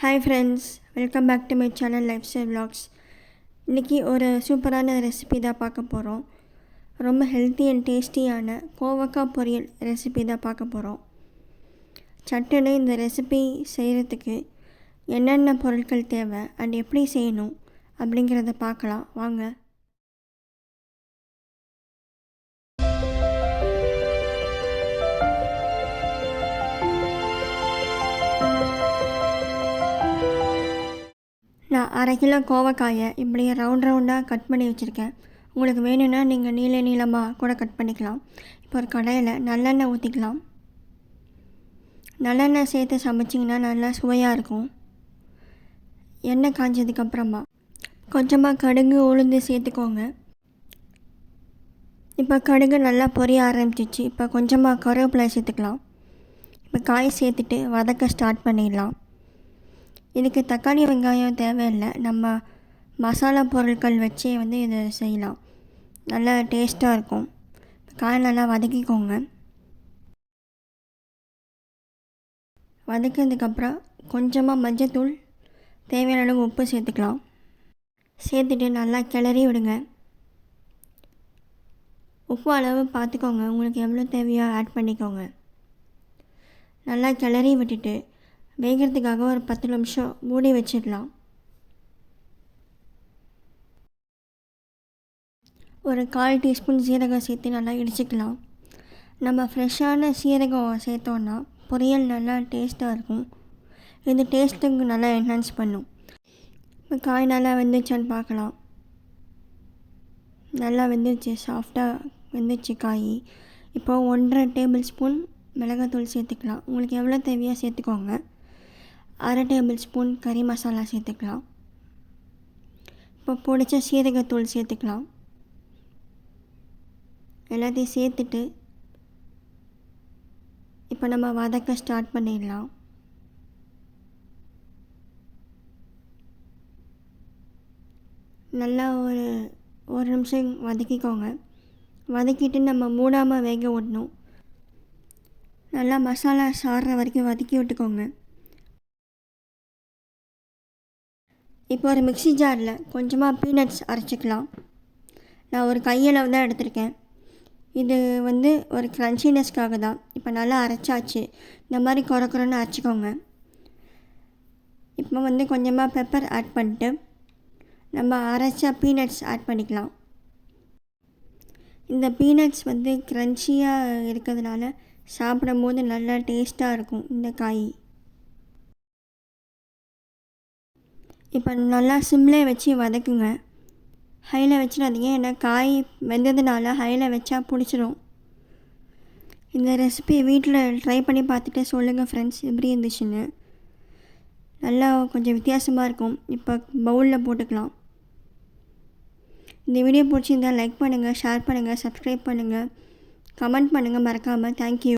Hi friends, welcome back to my channel lifestyle vlogs. இன்றைக்கி ஒரு சூப்பரான recipe தான் பார்க்க போகிறோம். ரொம்ப ஹெல்த்தி அண்ட் டேஸ்டியான கோவக்காய் பொரியல் ரெசிபி தான் பார்க்க போகிறோம். சட்டுன்னு இந்த ரெசிபி செய்கிறதுக்கு என்னென்ன பொருட்கள் தேவை அண்ட் எப்படி செய்யணும் அப்படிங்கிறத பார்க்கலாம் வாங்க. நான் 1/2 கிலோ கோவக்காயை இப்படி ரவுண்டாக கட் பண்ணி வச்சுருக்கேன். உங்களுக்கு வேணும்னா நீங்கள் நீளமாக கூட கட் பண்ணிக்கலாம். இப்போ ஒரு கடாயில் நல்லெண்ணெய் ஊற்றிக்கலாம். நல்லெண்ணெய் சேர்த்து சமைச்சிங்கன்னா நல்லா சுவையாக இருக்கும். எண்ணெய் காய்ஞ்சதுக்கப்புறமா கொஞ்சமாக கடுகு உளுந்து சேர்த்துக்கோங்க. இப்போ கடுகு நல்லா பொரிய ஆரம்பிச்சிச்சு. இப்போ கொஞ்சமாக கருவேப்பிலை சேர்த்துக்கலாம். இப்போ காய் சேர்த்துட்டு வதக்க ஸ்டார்ட் பண்ணிடலாம். இதுக்கு தக்காளி வெங்காயம் தேவையில்லை, நம்ம மசாலா பொருட்கள் வச்சே இதை செய்யலாம். நல்லா டேஸ்ட்டாக இருக்கும். காய் நல்லா வதக்கிக்கோங்க. வதக்கினதுக்கப்புறம் கொஞ்சமாக மஞ்சத்தூள், தேவையான அளவு உப்பு சேர்த்துக்கலாம். சேர்த்துட்டு நல்லா கிளறி விடுங்க. உப்பு அளவு பார்த்துக்கோங்க, உங்களுக்கு எவ்வளோ தேவையோ ஆட் பண்ணிக்கோங்க. நல்லா கிளறி விட்டுட்டு வேகிறதுக்காக ஒரு 10 நிமிஷம் மூடி வச்சிடலாம். ஒரு 1/4 டீஸ்பூன் சீரகம் சேர்த்து நல்லா இடிச்சிக்கலாம். நம்ம ஃப்ரெஷ்ஷான சீரகம் சேர்த்தோன்னா பொரியல் நல்லா டேஸ்ட்டாக இருக்கும். இது டேஸ்ட்டுக்கு நல்லா என்ஹான்ஸ் பண்ணும். இப்போ காய் நல்லா வெந்துச்சான்னு பார்க்கலாம். நல்லா வெந்துச்சு, சாஃப்டாக வெந்துச்சு காய். இப்போ 1.5 டேபிள் ஸ்பூன் மிளகாத்தூள் சேர்த்துக்கலாம். உங்களுக்கு எவ்வளோ தேவையோ சேர்த்துக்கோங்க. 1/2 டேபிள் ஸ்பூன் கறி மசாலா சேர்த்துக்கலாம். இப்போ பொடிச்ச சீரகத்தூள் சேர்த்துக்கலாம். எல்லாத்தையும் சேர்த்துட்டு இப்போ நம்ம வதக்க ஸ்டார்ட் பண்ணிடலாம். நல்லா ஒரு நிமிஷம் வதக்கிக்கோங்க. வதக்கிட்டு நம்ம மூடாமல் வேக விடணும். நல்லா மசாலா சாறுற வரைக்கும் வதக்கி விட்டுக்கோங்க. இப்போ ஒரு மிக்ஸி ஜாரில் கொஞ்சமாக பீனட்ஸ் அரைச்சிக்கலாம். நான் ஒரு கையளவு தான் எடுத்திருக்கேன். இது ஒரு க்ரன்ச்சினஸ்க்காக தான். இப்போ நல்லா அரைச்சாச்சு. இந்த மாதிரி குறன்னு அரைச்சிக்கோங்க. இப்போ கொஞ்சமாக பெப்பர் ஆட் பண்ணிட்டு நம்ம அரைச்ச பீனட்ஸ் ஆட் பண்ணிக்கலாம். இந்த பீனட்ஸ் க்ரன்ச்சியாக இருக்கிறதுனால சாப்பிடும் போது நல்லா டேஸ்ட்டாக இருக்கும் இந்த காய். இப்போ நல்லா சிம்லே வச்சு வதக்குங்க. ஹையில் வச்சிடாதீங்க, ஏன்னா காய் வெந்ததுனால ஹையில் வச்சா பிடிச்சிடும். இந்த ரெசிபி வீட்டில் ட்ரை பண்ணி பார்த்துட்டு சொல்லுங்கள் ஃப்ரெண்ட்ஸ், எப்படி இருந்துச்சுன்னு. நல்லா கொஞ்சம் வித்தியாசமாக இருக்கும். இப்போ பவுலில் போட்டுக்கலாம். இந்த வீடியோ பிடிச்சிருந்தால் லைக் பண்ணுங்கள், ஷேர் பண்ணுங்கள், சப்ஸ்கிரைப் பண்ணுங்கள், கமெண்ட் பண்ணுங்கள் மறக்காமல். தேங்க்யூ.